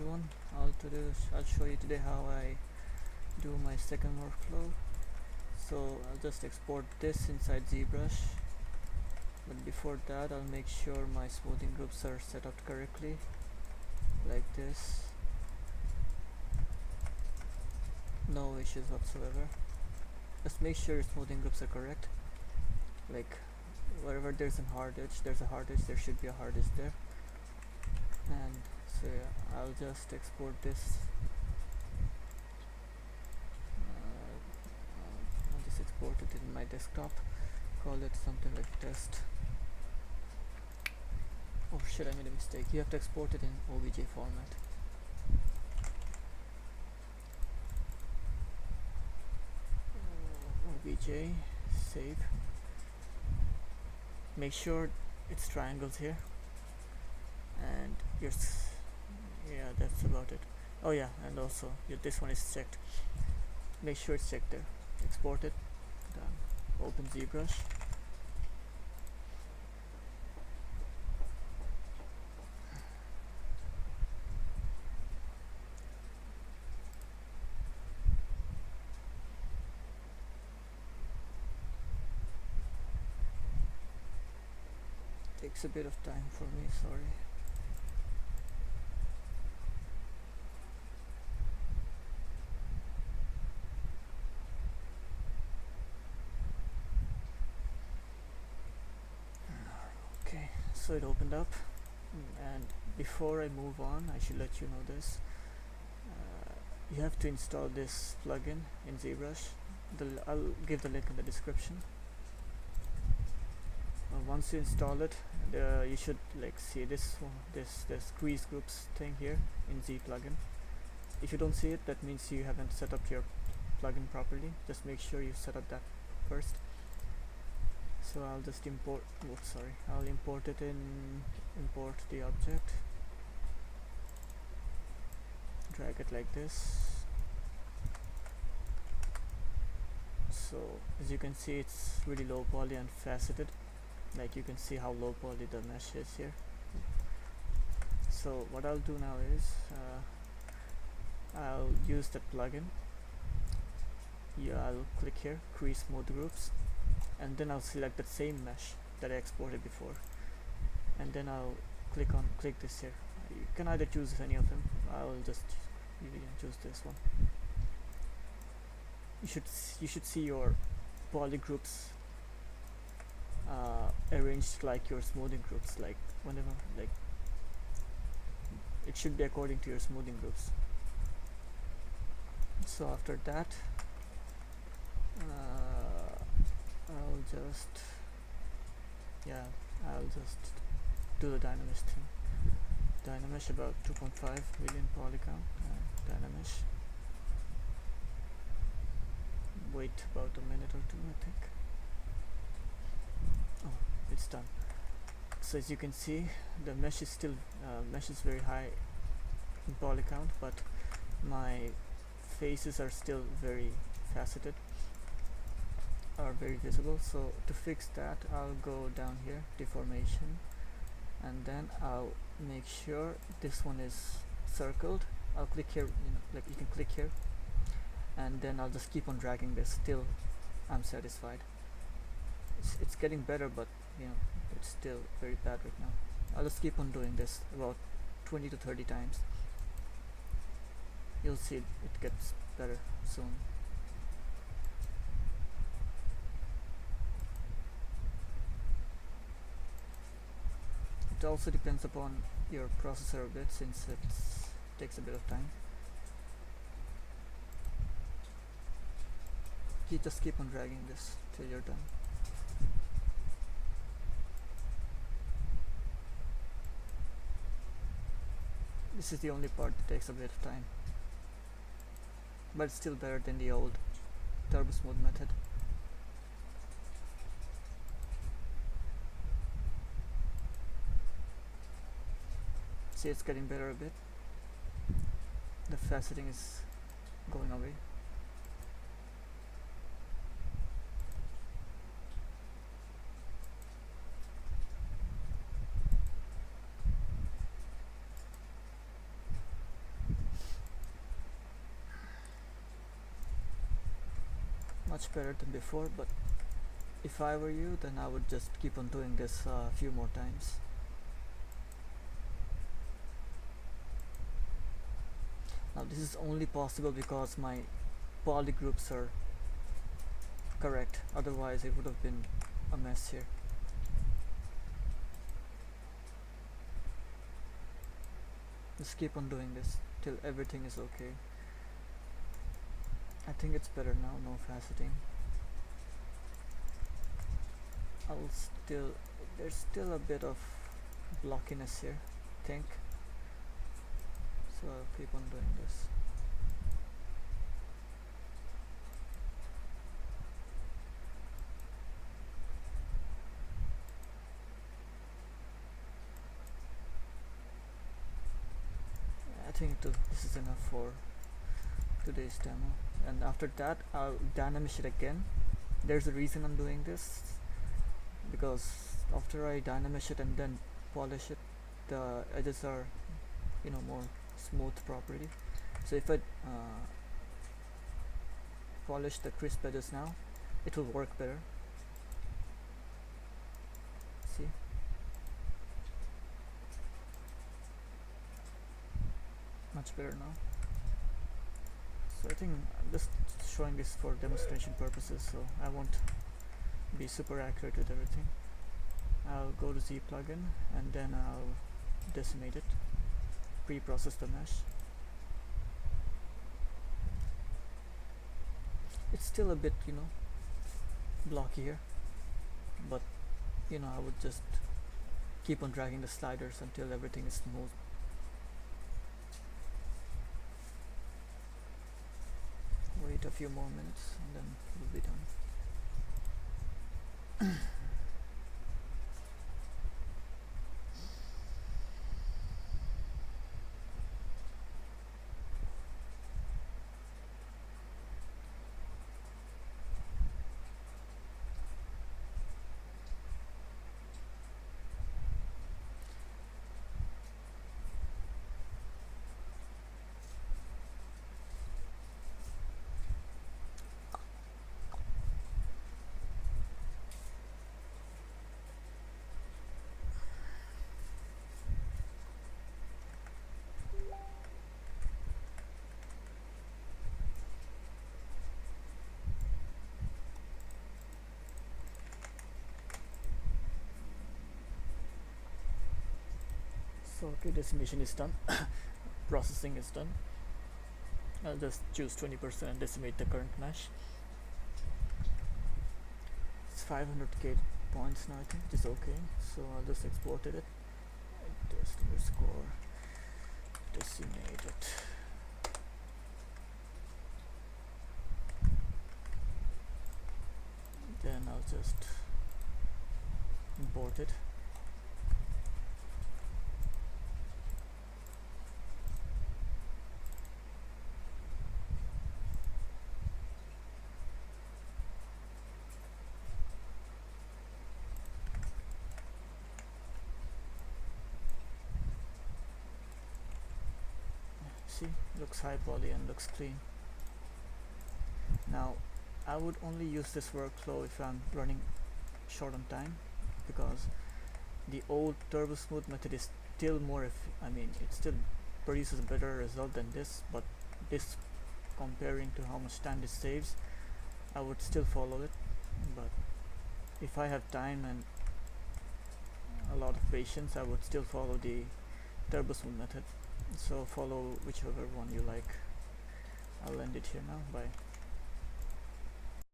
everyone. I'll show you today how I do my second workflow. So I'll just export this inside Zbrush, but before that I'll make sure my smoothing groups are set up correctly, like this. No issues whatsoever. Just make sure your smoothing groups are correct. Like wherever there's a hard edge, there should be a hard edge there. And so yeah, I'll just export this. I'll just export it in my desktop. Call it something like test. Oh shit, I made a mistake. You have to export it in OBJ format. OBJ, save. Make sure it's triangles here. And yeah, that's about it. Oh yeah, and also this one is checked. Make sure it's checked there. Export it. Done. Open Zbrush. Takes a bit of time for me, sorry. Okay, so it opened up, and before I move on, I should let you know this. You have to install this plugin in Zbrush. I'll give the link in the description. Once you install it, you should like see this squeeze groups thing here in Z plugin. If you don't see it, that means you haven't set up your plugin properly. Just make sure you set up that first. So I'll just import. Oh, sorry. I'll import it in. Import the object. Drag it like this. So as you can see, it's really low poly and faceted. Like you can see how low poly the mesh is here. So what I'll do now is I'll use the plugin. Yeah, I'll click here, create smooth groups, and then I'll select that same mesh that I exported before, and then I'll click this here. You can either choose any of them. I'll just choose this one. You should see your poly groups arranged like your smoothing groups, like whenever, like it should be according to your smoothing groups. So after that, I'll just do the Dynamesh thing. Dynamesh about 2.5 million polygon. Dynamesh. Wait about a minute or two, I think. Oh, it's done. So as you can see, the mesh is still very high in poly count, but my faces are still very faceted, are very visible. So to fix that, I'll go down here, deformation, and then I'll make sure this one is circled. I'll click here, like you can click here, and then I'll just keep on dragging this till I'm satisfied. It's getting better, but it's still very bad right now. I'll just keep on doing this about 20 to 30 times. You'll see it gets better soon. It also depends upon your processor a bit, since it takes a bit of time. Just keep on dragging this till you're done. This is the only part that takes a bit of time, but it's still better than the old turbo smooth method. See, it's getting better a bit. The faceting is going away. much better than before, but if I were you, then I would just keep on doing this a few more times. Now this is only possible because my poly groups are correct, otherwise it would have been a mess here. Just keep on doing this till everything is okay. I think it's better now, no faceting. There's still a bit of blockiness here, I think. So I'll keep on doing this. I think this is enough for today's demo, and after that I'll dynamish it again. There's a reason I'm doing this, because after I dynamish it and then polish it, the edges are, you know, more smooth properly. So if I polish the crisp edges now, it will work better. See? Much better now. So I think I'm just showing this for demonstration purposes, so I won't be super accurate with everything. I'll go to Z plugin and then I'll decimate it, pre-process the mesh. It's still a bit, you know, blocky here, but you know, I would just keep on dragging the sliders until everything is smooth. Wait a few more minutes and then we'll be done. So okay, decimation is done. Processing is done. I'll just choose 20% and decimate the current mesh. It's 500k points now, I think, which is okay. So I'll just export it. Test underscore decimate it. Then I'll just import it. See, looks high poly and looks clean. Now I would only use this workflow if I'm running short on time, because the old turbo smooth method is still more, it still produces a better result than this, but this, comparing to how much time this saves, I would still follow it. But if I have time and a lot of patience, I would still follow the turbo smooth method. So follow whichever one you like. I'll end it here now. Bye.